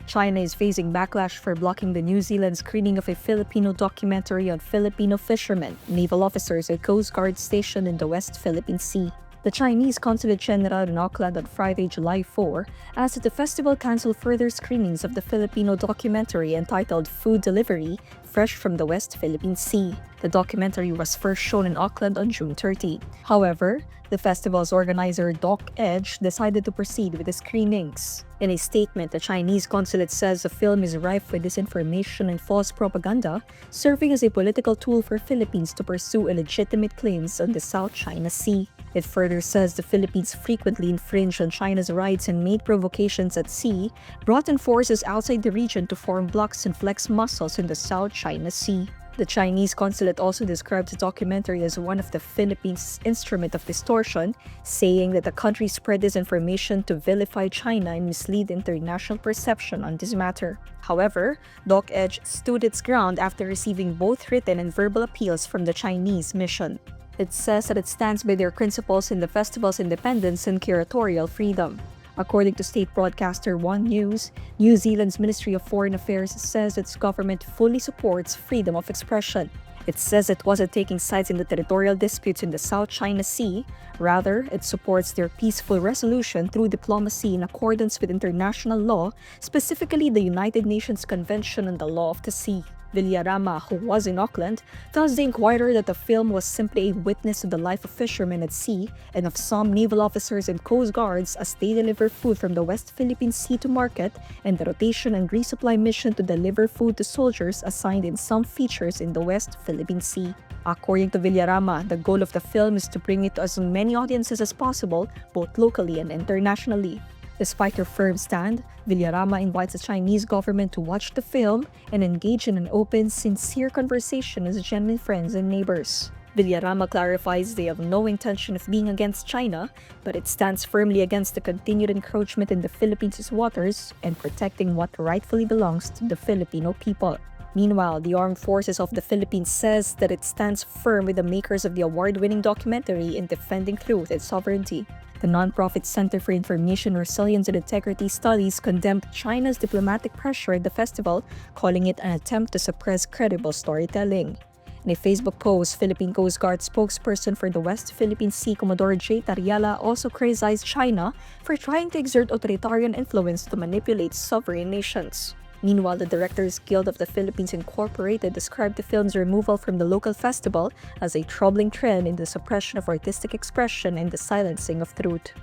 China is facing backlash for blocking the New Zealand screening of a Filipino documentary on Filipino fishermen, naval officers at Coast Guard stationed in the West Philippine Sea. The Chinese Consulate General in Auckland on Friday, July 4, asked that the festival cancel further screenings of the Filipino documentary entitled Food Delivery, Fresh from the West Philippine Sea. The documentary was first shown in Auckland on June 30. However, the festival's organizer Doc Edge decided to proceed with the screenings. In a statement, the Chinese consulate says the film is rife with disinformation and false propaganda, serving as a political tool for Philippines to pursue illegitimate claims on the South China Sea. It further says the Philippines frequently infringe on China's rights and made provocations at sea, brought in forces outside the region to form blocs and flex muscles in the South China Sea. The Chinese consulate also described the documentary as one of the Philippines' instrument of distortion, saying that the country spread disinformation to vilify China and mislead international perception on this matter. However, Doc Edge stood its ground after receiving both written and verbal appeals from the Chinese mission. It says that it stands by their principles in the festival's independence and curatorial freedom. According to state broadcaster One News, New Zealand's Ministry of Foreign Affairs says its government fully supports freedom of expression. It says it wasn't taking sides in the territorial disputes in the South China Sea. Rather, it supports their peaceful resolution through diplomacy in accordance with international law, specifically the United Nations Convention on the Law of the Sea. Villarama, who was in Auckland, tells the Inquirer that the film was simply a witness to the life of fishermen at sea and of some naval officers and coast guards as they deliver food from the West Philippine Sea to market, and the rotation and resupply mission to deliver food to soldiers assigned in some features in the West Philippine Sea. According to Villarama, the goal of the film is to bring it to as many audiences as possible, both locally and internationally. Despite her firm stand, Villarama invites the Chinese government to watch the film and engage in an open, sincere conversation as genuine friends and neighbors. Villarama clarifies they have no intention of being against China, but it stands firmly against the continued encroachment in the Philippines' waters and protecting what rightfully belongs to the Filipino people. Meanwhile, the Armed Forces of the Philippines says that it stands firm with the makers of the award-winning documentary in defending truth and sovereignty. The nonprofit Center for Information Resilience and Integrity Studies condemned China's diplomatic pressure at the festival, calling it an attempt to suppress credible storytelling. In a Facebook post, Philippine Coast Guard spokesperson for the West Philippine Sea, Commodore J. Tariala, also criticized China for trying to exert authoritarian influence to manipulate sovereign nations. Meanwhile, the Directors Guild of the Philippines Incorporated described the film's removal from the local festival as a troubling trend in the suppression of artistic expression and the silencing of truth.